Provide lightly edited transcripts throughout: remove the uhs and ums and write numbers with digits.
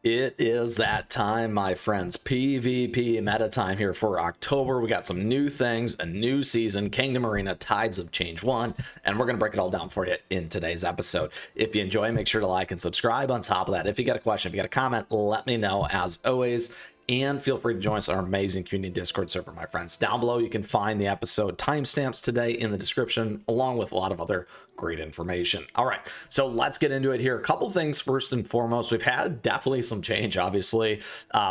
It is that time, my friends. PvP meta time here for October. We got some new things, a new season, Kingdom Arena, Tides of Change 1, and we're going to break it all down for you in today's episode. If you enjoy, make sure to like and subscribe. On top of that, if you got a question, if you got a comment, let me know as always. And feel free to join us on our amazing community Discord server, my friends. Down below, you can find the episode timestamps today in the description, along with a lot of other great information. All right, so let's get into it here. A couple things first and foremost. We've had definitely some change, obviously,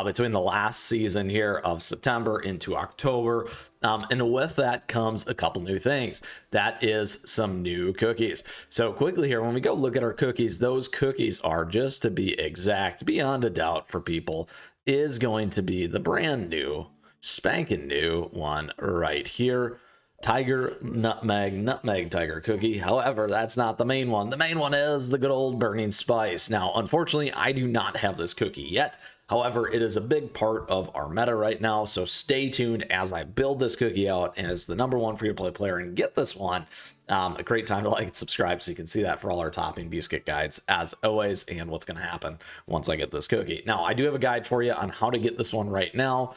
between the last season here of September into October. And with that comes a couple new things. That is some new cookies. So quickly here, when we go look at our cookies, those cookies are, just to be exact, beyond a doubt for people, is going to be the brand new, spanking new one right here. Tiger Nutmeg Tiger cookie. However, that's not the main one. The main one is the good old Burning Spice. Now, unfortunately, I do not have this cookie yet. However, it is a big part of our meta right now, so stay tuned as I build this cookie out and as the #1 free-to-play player and get this one. A great time to like and subscribe so you can see that for all our topping biscuit guides as always, and what's going to happen once I get this cookie. Now, I do have a guide for you on how to get this one right now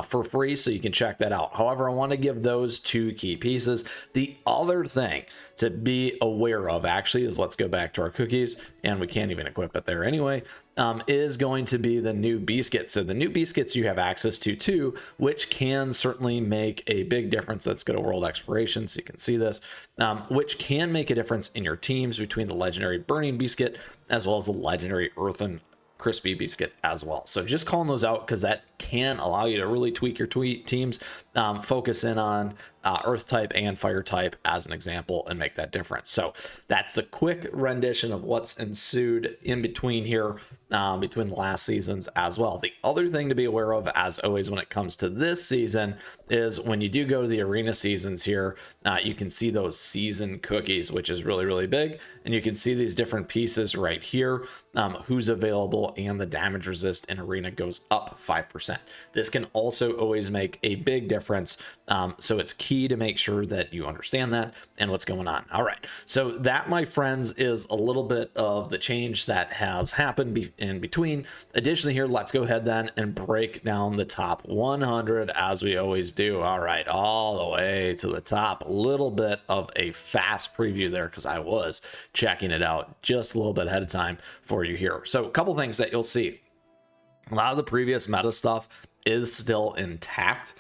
for free, so you can check that out. However, I want to give those two key pieces. The other thing to be aware of actually is, let's go back to our cookies, and we can't even equip it there anyway, is going to be the new biscuit. So the new biscuits you have access to too, which can certainly make a big difference. Let's go to world exploration so you can see this, which can make a difference in your teams between the legendary burning biscuit as well as the legendary earthen crispy biscuit as well. So just calling those out because that can allow you to really tweak your teams, focus in on earth type and fire type as an example, and make that difference. So that's the quick rendition of what's ensued in between here, between the last seasons as well. The other thing to be aware of, as always, when it comes to this season is when you do go to the arena seasons here, you can see those season cookies, which is really, really big. And you can see these different pieces right here, who's available, and the damage resist in arena goes up 5%. This can also always make a big difference. So it's key to make sure that you understand that and what's going on. All right, so that, my friends, is a little bit of the change that has happened in between. Additionally here, let's go ahead then and break down the top 100 as we always do. All right, all the way to the top. A little bit of a fast preview there because I was checking it out just a little bit ahead of time for you here. So a couple things that you'll see. A lot of the previous meta stuff is still intact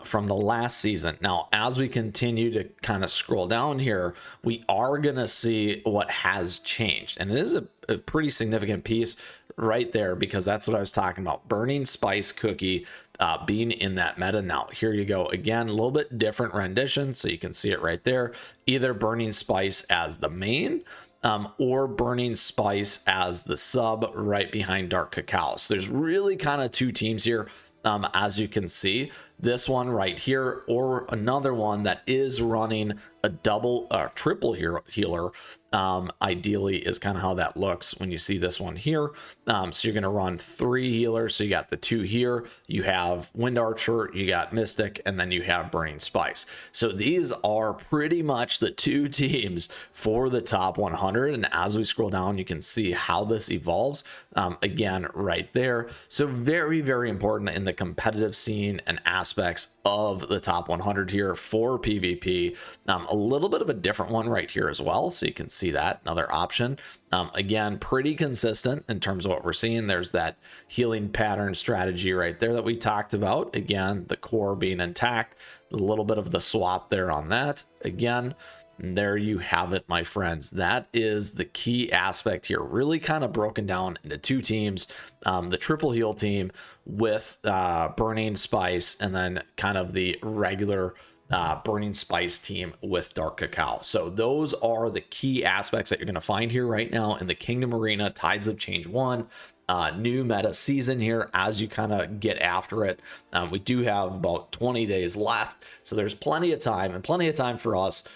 from the last season. Now, as we continue to kind of scroll down here, we are going to see what has changed. And it is a pretty significant piece right there, because that's what I was talking about. Burning Spice cookie being in that meta. Now, here you go. Again, a little bit different rendition. So you can see it right there. Either Burning Spice as the main, or Burning Spice as the sub right behind Dark Cacao. So there's really kind of two teams here. As you can see, this one right here, or another one that is running a triple healer, ideally, is kind of how that looks when you see this one here. So you're going to run 3 healers. So you got the 2 here, you have Wind Archer, you got Mystic, and then you have Burning Spice. So these are pretty much the 2 teams for the top 100. And as we scroll down, you can see how this evolves again right there. So very, very important in the competitive scene and aspects of the top 100 here for PvP. A little bit of a different one right here as well, so you can see that, another option. Again, pretty consistent in terms of what we're seeing. There's that healing pattern strategy right there that we talked about. Again, the core being intact, a little bit of the swap there on that. Again, there you have it, my friends. That is the key aspect here, really kind of broken down into 2 teams. The triple heal team with Burning Spice, and then kind of the regular Burning Spice team with Dark Cacao. So those are the key aspects that you're going to find here right now in the Kingdom Arena Tides of Change 1 new meta season here as you kind of get after it. We do have about 20 days left, so there's plenty of time, and plenty of time for us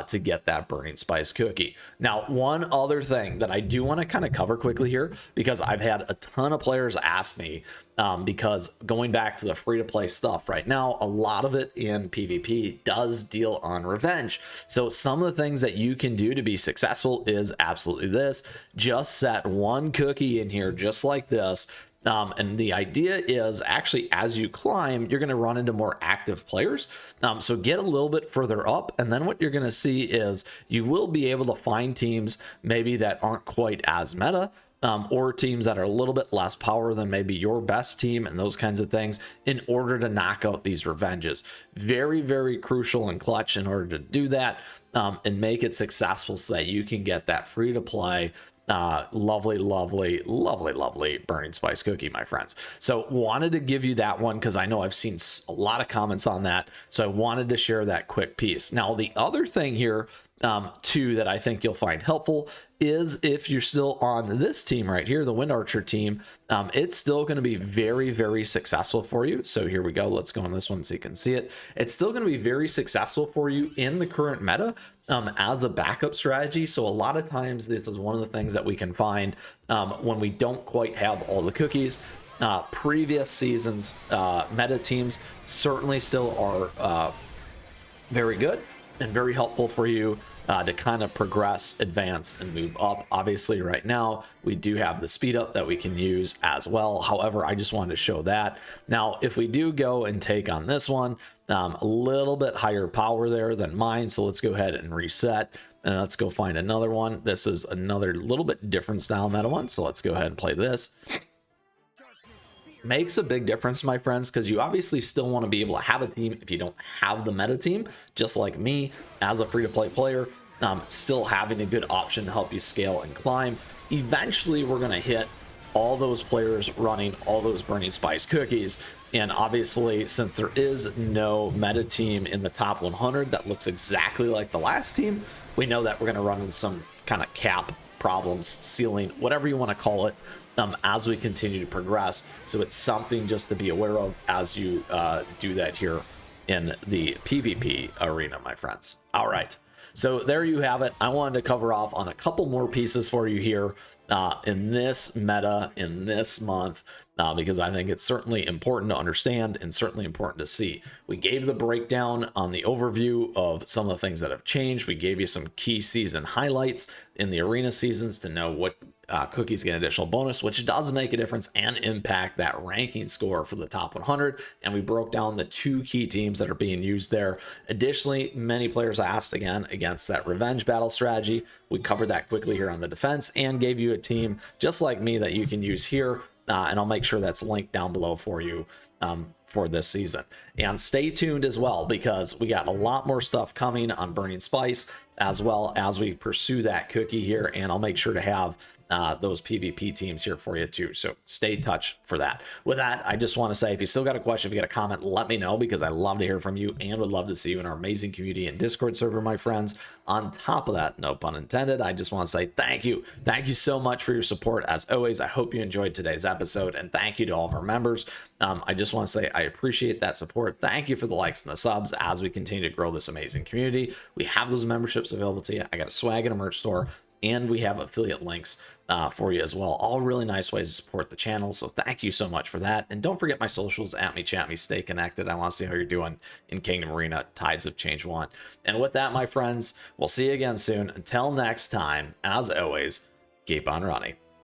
to get that Burning Spice cookie. Now, one other thing that I do want to kind of cover quickly here, because I've had a ton of players ask me because going back to the free-to-play stuff right now, a lot of it in PvP does deal on revenge. So some of the things that you can do to be successful is absolutely this. Just set one cookie in here just like this. And the idea is actually as you climb, you're going to run into more active players. So get a little bit further up. And then what you're going to see is you will be able to find teams maybe that aren't quite as meta, or teams that are a little bit less power than maybe your best team and those kinds of things in order to knock out these revenges. Very, very crucial and clutch in order to do that and make it successful so that you can get that free to play lovely burning spice cookie, my friends. So wanted to give you that one because I know I've seen a lot of comments on that, so I wanted to share that quick piece. Now the other thing here too that I think you'll find helpful is if you're still on this team right here, the Wind Archer team, it's still going to be very, very successful for you. So here we go. Let's go on this one so you can see it. It's still going to be very successful for you in the current meta as a backup strategy. So a lot of times this is one of the things that we can find when we don't quite have all the cookies. Previous seasons meta teams certainly still are very good and very helpful for you to kind of progress, advance, and move up. Obviously right now we do have the speed up that we can use as well. However, I just wanted to show that. Now if we do go and take on this one, a little bit higher power there than mine, so let's go ahead and reset and let's go find another one. This is another little bit different style meta one, so let's go ahead and play this. Makes a big difference, my friends, because you obviously still want to be able to have a team if you don't have the meta team, just like me as a free-to-play player, still having a good option to help you scale and climb. Eventually we're going to hit all those players running all those burning spice cookies, and obviously since there is no meta team in the top 100 that looks exactly like the last team, we know that we're going to run into some kind of cap problems, ceiling, whatever you want to call it, as we continue to progress. So it's something just to be aware of as you do that here in the PvP arena, my friends. All right, so there you have it. I wanted to cover off on a couple more pieces for you here in this meta in this month, because I think it's certainly important to understand and certainly important to see. We gave the breakdown on the overview of some of the things that have changed. We gave you some key season highlights in the arena seasons to know what cookies get an additional bonus, which does make a difference and impact that ranking score for the top 100. And we broke down the two key teams that are being used there. Additionally, many players asked again against that revenge battle strategy. We covered that quickly here on the defense and gave you a team just like me that you can use here. And I'll make sure that's linked down below for you for this season. And stay tuned as well, because we got a lot more stuff coming on Burning Spice as well as we pursue that cookie here. And I'll make sure to have those PvP teams here for you too. So stay touch for that. With that, I just want to say, if you still got a question, if you got a comment, let me know, because I love to hear from you and would love to see you in our amazing community and Discord server, my friends. On top of that, no pun intended, I just want to say thank you. Thank you so much for your support. As always, I hope you enjoyed today's episode, and thank you to all of our members. I just want to say I appreciate that support. Thank you for the likes and the subs as we continue to grow this amazing community. We have those memberships available to you. I got a swag and a merch store, and we have affiliate links for you as well. All really nice ways to support the channel. So thank you so much for that. And don't forget my socials, at me, chat me, stay connected. I want to see how you're doing in Kingdom Arena, Tides of Change 1. And with that, my friends, we'll see you again soon. Until next time, as always, keep on running.